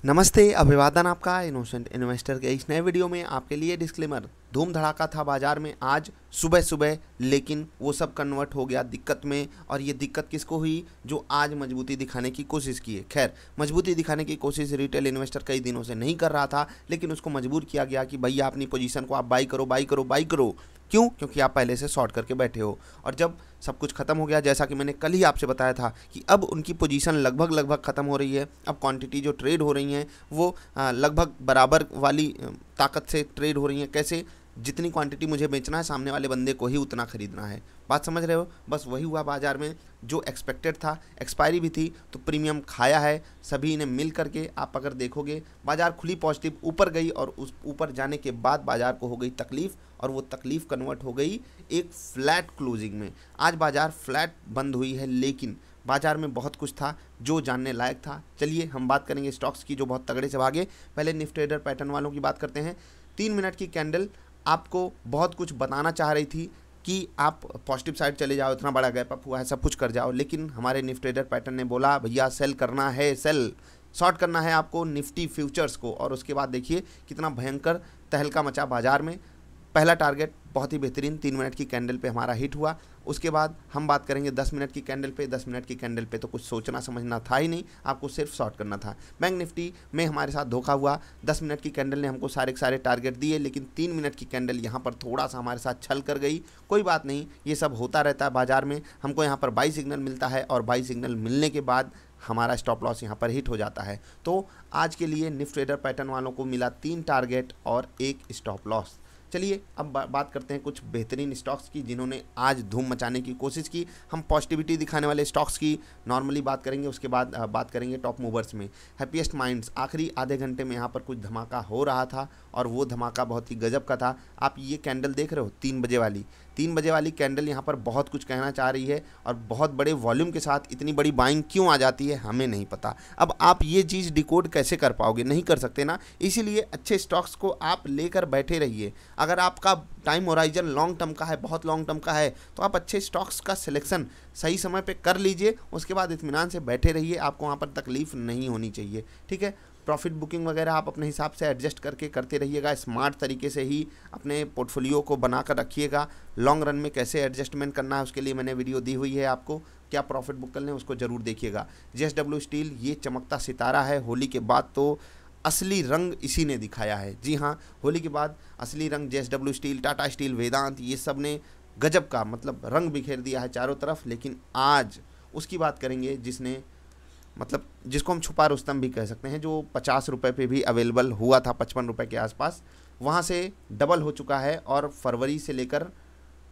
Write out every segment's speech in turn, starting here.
नमस्ते, अभिवादन आपका इनोसेंट इन्वेस्टर के इस नए वीडियो में आपके लिए डिस्क्लेमर। धूम धड़ाका था बाजार में आज सुबह सुबह, लेकिन वो सब कन्वर्ट हो गया दिक्कत में। और ये दिक्कत किसको हुई? जो आज मजबूती दिखाने की कोशिश की है। खैर, मजबूती दिखाने की कोशिश रिटेल इन्वेस्टर कई दिनों से नहीं कर रहा था, लेकिन उसको मजबूर किया गया कि भैया अपनी पोजीशन को आप बाई करो, बाई करो, बाई करो। क्यों? क्योंकि आप पहले से शॉर्ट करके बैठे हो। और जब सब कुछ खत्म हो गया, जैसा कि मैंने कल ही आपसे बताया था कि अब उनकी पोजीशन लगभग लगभग खत्म हो रही है। अब क्वांटिटी जो ट्रेड हो रही हैं वो लगभग बराबर वाली ताकत से ट्रेड हो रही हैं। कैसे? जितनी क्वांटिटी मुझे बेचना है, सामने वाले बंदे को ही उतना खरीदना है। बात समझ रहे हो? बस वही हुआ बाजार में जो एक्सपेक्टेड था। एक्सपायरी भी थी तो प्रीमियम खाया है सभी ने मिल करके। आप अगर देखोगे, बाजार खुली पॉजिटिव, ऊपर गई और उस ऊपर जाने के बाद बाजार को हो गई तकलीफ, और वो तकलीफ कन्वर्ट हो गई एक फ्लैट क्लोजिंग में। आज बाजार फ्लैट बंद हुई है, लेकिन बाजार में बहुत कुछ था जो जानने लायक था। चलिए हम बात करेंगे स्टॉक्स की जो बहुत तगड़े से भागे। पहले निफ्टी ट्रेडर पैटर्न वालों की बात करते हैं। 3 मिनट की कैंडल आपको बहुत कुछ बताना चाह रही थी कि आप पॉजिटिव साइड चले जाओ, इतना बड़ा गैप अप हुआ है, सब कुछ कर जाओ। लेकिन हमारे निफ्टी ट्रेडर पैटर्न ने बोला भैया सेल करना है, सेल शॉर्ट करना है आपको निफ्टी फ्यूचर्स को। और उसके बाद देखिए कितना भयंकर तहलका मचा बाजार में। पहला टारगेट बहुत ही बेहतरीन 3 मिनट की कैंडल पे हमारा हिट हुआ। उसके बाद हम बात करेंगे 10 मिनट की कैंडल पे। 10 मिनट की कैंडल पे तो कुछ सोचना समझना था ही नहीं, आपको सिर्फ शॉर्ट करना था। बैंक निफ्टी में हमारे साथ धोखा हुआ। 10 मिनट की कैंडल ने हमको सारे के सारे टारगेट दिए, लेकिन 3 मिनट की कैंडल यहाँ पर थोड़ा सा हमारे साथ छल कर गई। कोई बात नहीं, ये सब होता रहता है बाजार में। हमको यहाँ पर बाई सिग्नल मिलता है, और बाई सिग्नल मिलने के बाद हमारा स्टॉप लॉस यहाँ पर हिट हो जाता है। तो आज के लिए निफ्टी ट्रेडर पैटर्न वालों को मिला 3 टारगेट और 1 स्टॉप लॉस। चलिए अब बात करते हैं कुछ बेहतरीन स्टॉक्स की जिन्होंने आज धूम मचाने की कोशिश की। हम पॉजिटिविटी दिखाने वाले स्टॉक्स की नॉर्मली बात करेंगे, उसके बाद बात करेंगे टॉप मूवर्स में। हैप्पीएस्ट माइंड्स आखिरी आधे घंटे में यहाँ पर कुछ धमाका हो रहा था, और वो धमाका बहुत ही गजब का था। आप ये कैंडल देख रहे हो 3 बजे वाली, 3 बजे वाली कैंडल यहाँ पर बहुत कुछ कहना चाह रही है। और बहुत बड़े वॉल्यूम के साथ इतनी बड़ी बाइंग क्यों आ जाती है हमें नहीं पता। अब आप ये चीज़ डिकोड कैसे कर पाओगे? नहीं कर सकते ना। इसीलिए अच्छे स्टॉक्स को आप लेकर बैठे रहिए। अगर आपका टाइम होराइजन लॉन्ग टर्म का है, बहुत लॉन्ग टर्म का है, तो आप अच्छे स्टॉक्स का सिलेक्शन सही समय पे कर लीजिए। उसके बाद इत्मीनान से बैठे रहिए, आपको वहाँ पर तकलीफ नहीं होनी चाहिए। ठीक है? प्रॉफिट बुकिंग वगैरह आप अपने हिसाब से एडजस्ट करके करते रहिएगा। स्मार्ट तरीके से ही अपने पोर्टफोलियो को बनाकर रखिएगा। लॉन्ग रन में कैसे एडजस्टमेंट करना है उसके लिए मैंने वीडियो दी हुई है आपको, क्या प्रॉफिट बुक कर लें उसको ज़रूर देखिएगा। जेएसडब्ल्यू स्टील ये चमकता सितारा है। होली के बाद तो असली रंग इसी ने दिखाया है। जी हाँ, होली के बाद असली रंग जेएसडब्ल्यू स्टील, टाटा स्टील, वेदांत, ये सब ने गजब का मतलब रंग बिखेर दिया है चारों तरफ। लेकिन आज उसकी बात करेंगे जिसने मतलब जिसको हम छुपा रुस्तम भी कह सकते हैं, जो 50 रुपये पे भी अवेलेबल हुआ था, 55 रुपये के आसपास, वहाँ से डबल हो चुका है। और फरवरी से लेकर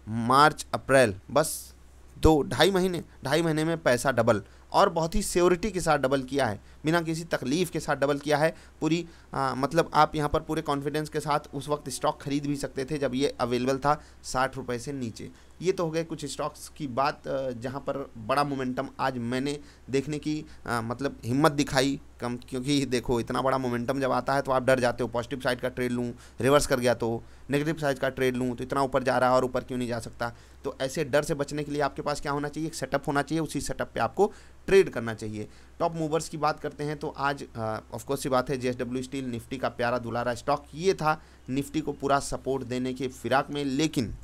मार्च अप्रैल, बस 2 ढाई महीने में पैसा डबल, और बहुत ही सियोरिटी के साथ डबल किया है, बिना किसी तकलीफ़ के साथ डबल किया है। पूरी मतलब आप यहाँ पर पूरे कॉन्फिडेंस के साथ उस वक्त स्टॉक खरीद भी सकते थे जब ये अवेलेबल था 60 रुपये से नीचे। ये तो हो गए कुछ स्टॉक्स की बात जहाँ पर बड़ा मोमेंटम आज मैंने देखने की मतलब हिम्मत दिखाई कम, क्योंकि देखो इतना बड़ा मोमेंटम जब आता है तो आप डर जाते हो। पॉजिटिव साइड का ट्रेड लूँ, रिवर्स कर गया तो, नेगेटिव साइड का ट्रेड लूँ तो इतना ऊपर जा रहा है और ऊपर क्यों नहीं जा सकता। तो ऐसे डर से बचने के लिए आपके पास क्या होना चाहिए? एक सेटअप होना चाहिए, उसी सेटअप पे आपको ट्रेड करना चाहिए। टॉप मूवर्स की बात करते हैं तो आज ऑफकोर्स सी बात है जेएसडब्ल्यू स्टील निफ्टी का प्यारा दुलारा स्टॉक ये था, निफ्टी को पूरा सपोर्ट देने के फिराक में। लेकिन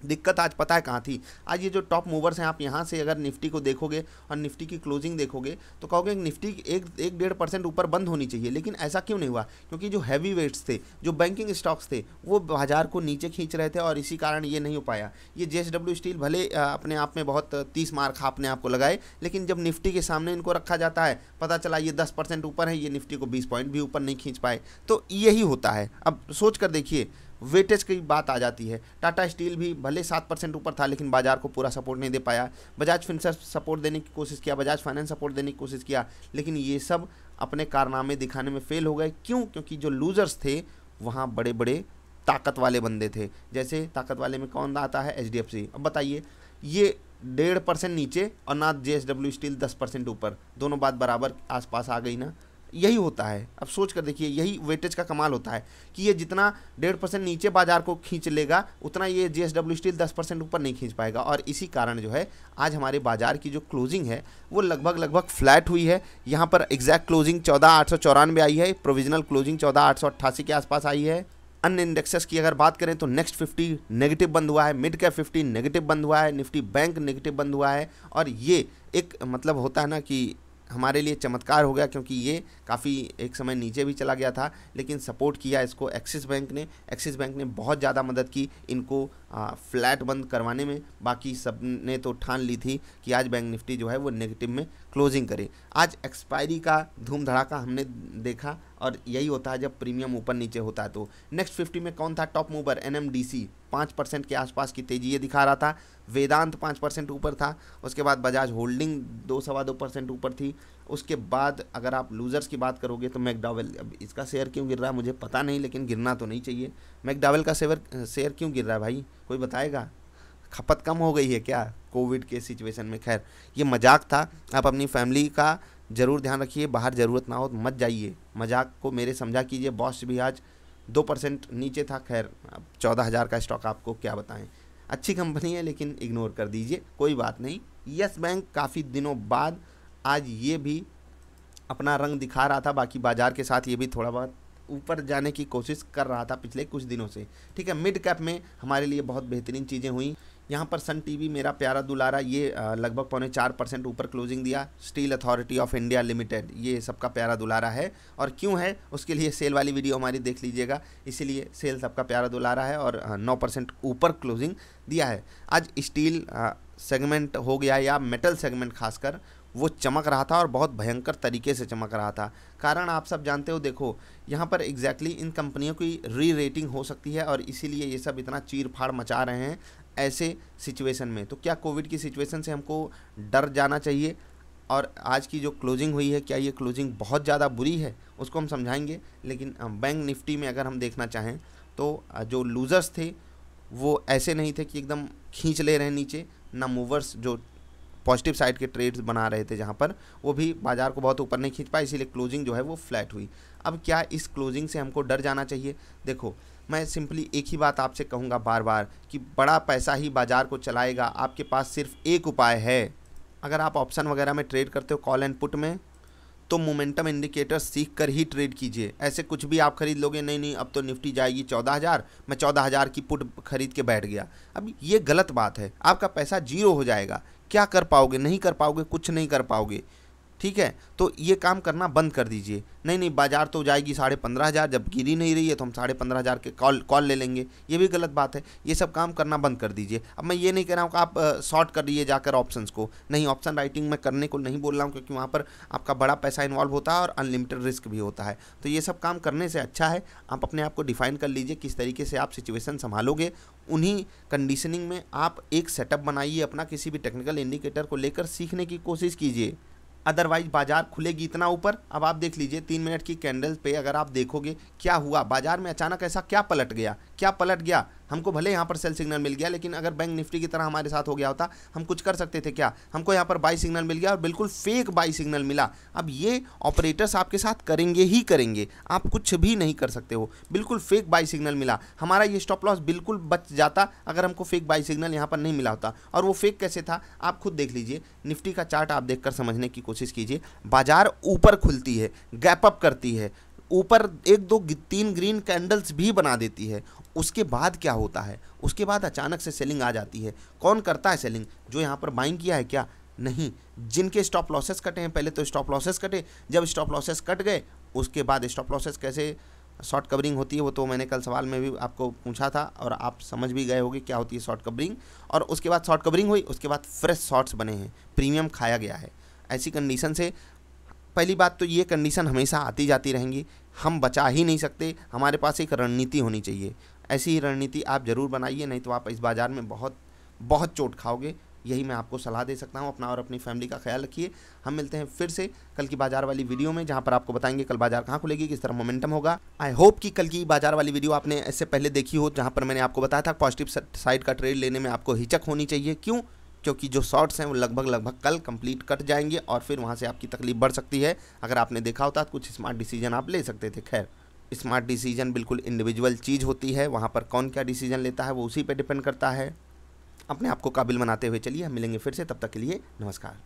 दिक्कत आज पता है कहाँ थी? आज ये जो टॉप मूवर्स हैं, आप यहाँ से अगर निफ्टी को देखोगे और निफ्टी की क्लोजिंग देखोगे तो कहोगे निफ्टी 1-1.5% ऊपर बंद होनी चाहिए। लेकिन ऐसा क्यों नहीं हुआ? क्योंकि जो हैवी वेट्स थे, जो बैंकिंग स्टॉक्स थे, वो बाजार को नीचे खींच रहे थे, और इसी कारण ये नहीं हो पाया। ये जेएसडब्ल्यू स्टील भले अपने आप में बहुत 30 मार्क आपने आपको लगाए, लेकिन जब निफ्टी के सामने इनको रखा जाता है, पता चला ये 10% ऊपर है, ये निफ्टी को 20 पॉइंट भी ऊपर नहीं खींच पाए। तो यही होता है। अब सोच कर देखिए, वेटेज की बात आ जाती है। टाटा स्टील भी भले 7% ऊपर था, लेकिन बाजार को पूरा सपोर्ट नहीं दे पाया। बजाज फिनसर्व सपोर्ट देने की कोशिश किया, बजाज फाइनेंस सपोर्ट देने की कोशिश किया, लेकिन ये सब अपने कारनामे दिखाने में फेल हो गए। क्यों? क्योंकि जो लूजर्स थे वहाँ बड़े बड़े ताकत वाले बंदे थे। जैसे ताकत वाले में कौन आता है? एचडीएफसी। अब बताइए, ये 1.5% नीचे और ना जेएसडब्ल्यू स्टील 10% ऊपर, दोनों बात बराबर आसपास आ गई ना। यही होता है। अब सोच कर देखिए, यही वेटेज का कमाल होता है कि ये जितना 1.5% नीचे बाजार को खींच लेगा उतना ये JSW स्टील 10% ऊपर नहीं खींच पाएगा। और इसी कारण जो है आज हमारे बाजार की जो क्लोजिंग है वो लगभग फ्लैट हुई है। यहाँ पर एग्जैक्ट क्लोजिंग 14,894 आई है, प्रोविजनल क्लोजिंग 14,888 के आसपास आई है। अन्य इंडेक्सेस की अगर बात करें तो नेक्स्ट 50 नेगेटिव बंद हुआ है, मिड कैप 50 नेगेटिव बंद हुआ है, निफ्टी बैंक नेगेटिव बंद हुआ है। और ये एक मतलब होता है ना कि हमारे लिए चमत्कार हो गया, क्योंकि ये काफ़ी एक समय नीचे भी चला गया था, लेकिन सपोर्ट किया इसको एक्सिस बैंक ने बहुत ज़्यादा मदद की इनको फ्लैट बंद करवाने में। बाकी सब ने तो ठान ली थी कि आज बैंक निफ्टी जो है वो नेगेटिव में क्लोजिंग करे। आज एक्सपायरी का धूम धड़ाका हमने देखा, और यही होता है जब प्रीमियम ऊपर नीचे होता है। तो नेक्स्ट 50 में कौन था टॉप मूवर? NMDC 5% के आसपास की तेजी ये दिखा रहा था, वेदांत 5% ऊपर था, उसके बाद बजाज होल्डिंग 2-2.25% ऊपर थी। उसके बाद अगर आप लूजर्स की बात करोगे तो मैकडॉवेल, अब इसका शेयर क्यों गिर रहा है मुझे पता नहीं, लेकिन गिरना तो नहीं चाहिए। मैकडॉवेल का शेयर क्यों गिर रहा है भाई, कोई बताएगा? खपत कम हो गई है क्या कोविड के सिचुएशन में? खैर ये मजाक था, आप अपनी फैमिली का ज़रूर ध्यान रखिए, बाहर ज़रूरत ना हो तो मत जाइए। मजाक को मेरे समझा कीजिए। बॉश भी आज 2% नीचे था। खैर अब 14,000 का स्टॉक आपको क्या बताएं, अच्छी कंपनी है लेकिन इग्नोर कर दीजिए, कोई बात नहीं। यस बैंक काफ़ी दिनों बाद आज ये भी अपना रंग दिखा रहा था, बाकी बाजार के साथ ये भी थोड़ा बहुत ऊपर जाने की कोशिश कर रहा था पिछले कुछ दिनों से। ठीक है, मिड कैप में हमारे लिए बहुत बेहतरीन चीज़ें हुई। यहाँ पर सन टीवी मेरा प्यारा दुलारा ये लगभग 4.25% ऊपर क्लोजिंग दिया। Steel authority of India limited ये सबका प्यारा दुलारा है, और क्यों है उसके लिए सेल वाली वीडियो हमारी देख लीजिएगा। इसीलिए सेल सबका प्यारा दुलारा है और 9% ऊपर क्लोजिंग दिया है। आज स्टील सेगमेंट हो गया या मेटल सेगमेंट खासकर वो चमक रहा था, और बहुत भयंकर तरीके से चमक रहा था। कारण आप सब जानते हो, देखो यहाँ पर एग्जैक्टली इन कंपनियों की री रेटिंग हो सकती है, और इसीलिए ये सब इतना चीर फाड़ मचा रहे हैं ऐसे सिचुएशन में। तो क्या कोविड की सिचुएशन से हमको डर जाना चाहिए? और आज की जो क्लोजिंग हुई है, क्या ये क्लोजिंग बहुत ज़्यादा बुरी है, उसको हम समझाएंगे। लेकिन बैंक निफ्टी में अगर हम देखना चाहें तो जो लूज़र्स थे वो ऐसे नहीं थे कि एकदम खींच ले रहे हैं नीचे, ना मूवर्स जो पॉजिटिव साइड के ट्रेड्स बना रहे थे जहाँ पर, वो भी बाजार को बहुत ऊपर नहीं खींच पाए, इसीलिए क्लोजिंग जो है वो फ्लैट हुई। अब क्या इस क्लोजिंग से हमको डर जाना चाहिए? देखो मैं सिंपली एक ही बात आपसे कहूँगा बार बार कि बड़ा पैसा ही बाजार को चलाएगा। आपके पास सिर्फ एक उपाय है। अगर आप ऑप्शन वगैरह में ट्रेड करते हो, कॉल एंड पुट में, तो मोमेंटम इंडिकेटर सीख कर ही ट्रेड कीजिए। ऐसे कुछ भी आप खरीद लोगे, नहीं अब तो निफ्टी जाएगी 14,000, मैं 14,000 की पुट खरीद के बैठ गया, अब ये गलत बात है। आपका पैसा जीरो हो जाएगा। क्या कर पाओगे? नहीं कर पाओगे, कुछ नहीं कर पाओगे। ठीक है, तो ये काम करना बंद कर दीजिए। नहीं बाजार तो जाएगी 15,500, जब गिर ही नहीं रही है तो हम 15,500 के कॉल ले लेंगे, ये भी गलत बात है। ये सब काम करना बंद कर दीजिए। अब मैं ये नहीं कह रहा हूँ कि आप शॉर्ट कर दीजिए जाकर ऑप्शंस को, नहीं, ऑप्शन राइटिंग में करने को नहीं बोल रहा हूँ, क्योंकि वहाँ पर आपका बड़ा पैसा इन्वॉल्व होता है और अनलिमिटेड रिस्क भी होता है। तो ये सब काम करने से अच्छा है आप अपने आप को डिफाइन कर लीजिए किस तरीके से आप सिचुएशन संभालोगे। उन्हीं कंडीशनिंग में आप एक सेटअप बनाइए अपना, किसी भी टेक्निकल इंडिकेटर को लेकर सीखने की कोशिश कीजिए। अदरवाइज बाजार खुलेगी इतना ऊपर। अब आप देख लीजिए 3 मिनट की कैंडल पे अगर आप देखोगे क्या हुआ बाजार में, अचानक ऐसा क्या पलट गया। हमको भले यहाँ पर सेल सिग्नल मिल गया, लेकिन अगर बैंक निफ्टी की तरह हमारे साथ हो गया होता, हम कुछ कर सकते थे क्या? हमको यहाँ पर बाई सिग्नल मिल गया और बिल्कुल फेक बाई सिग्नल मिला। अब ये ऑपरेटर्स आपके साथ करेंगे ही करेंगे, आप कुछ भी नहीं कर सकते हो। बिल्कुल फेक बाई सिग्नल मिला, हमारा ये स्टॉप लॉस बिल्कुल बच जाता अगर हमको फेक बाई सिग्नल यहाँ पर नहीं मिला होता। और वो फेक कैसे था आप खुद देख लीजिए। निफ्टी का चार्ट आप देखकर समझने की कोशिश कीजिए। बाजार ऊपर खुलती है, गैप अप करती है, ऊपर 1-2-3 ग्रीन कैंडल्स भी बना देती है। उसके बाद क्या होता है? उसके बाद अचानक से सेलिंग आ जाती है। कौन करता है सेलिंग? जो यहाँ पर बाइंग किया है क्या? नहीं, जिनके स्टॉप लॉसेस कटे हैं। पहले तो स्टॉप लॉसेस कटे, जब स्टॉप लॉसेस कट गए उसके बाद स्टॉप लॉसेस कैसे शॉर्ट कवरिंग होती है वो तो मैंने कल सवाल में भी आपको पूछा था और आप समझ भी गए होंगे क्या होती है शॉर्ट कवरिंग। और उसके बाद शॉर्ट कवरिंग हुई, उसके बाद फ्रेश शॉर्ट्स बने हैं, प्रीमियम खाया गया है। ऐसी कंडीशन से पहली बात तो ये कंडीशन हमेशा आती जाती रहेंगी, हम बचा ही नहीं सकते। हमारे पास एक रणनीति होनी चाहिए। ऐसी ही रणनीति आप ज़रूर बनाइए, नहीं तो आप इस बाज़ार में बहुत चोट खाओगे। यही मैं आपको सलाह दे सकता हूँ। अपना और अपनी फैमिली का ख्याल रखिए। हम मिलते हैं फिर से कल की बाजार वाली वीडियो में, जहाँ पर आपको बताएंगे कल बाजार कहाँ खुलेगी, किस तरह मोमेंटम होगा। आई होप कि कल की बाजार वाली वीडियो आपने इससे पहले देखी हो, जहाँ पर मैंने आपको बताया था पॉजिटिव साइड का ट्रेड लेने में आपको हिचक होनी चाहिए। क्यों? क्योंकि जो शॉर्ट्स हैं वो लगभग कल कंप्लीट कट जाएंगे और फिर वहाँ से आपकी तकलीफ बढ़ सकती है। अगर आपने देखा होता तो कुछ स्मार्ट डिसीजन आप ले सकते थे। खैर, स्मार्ट डिसीजन बिल्कुल इंडिविजुअल चीज़ होती है, वहाँ पर कौन क्या डिसीजन लेता है वो उसी पे डिपेंड करता है। अपने आप को काबिल बनाते हुए चलिए, हम मिलेंगे फिर से, तब तक के लिए नमस्कार।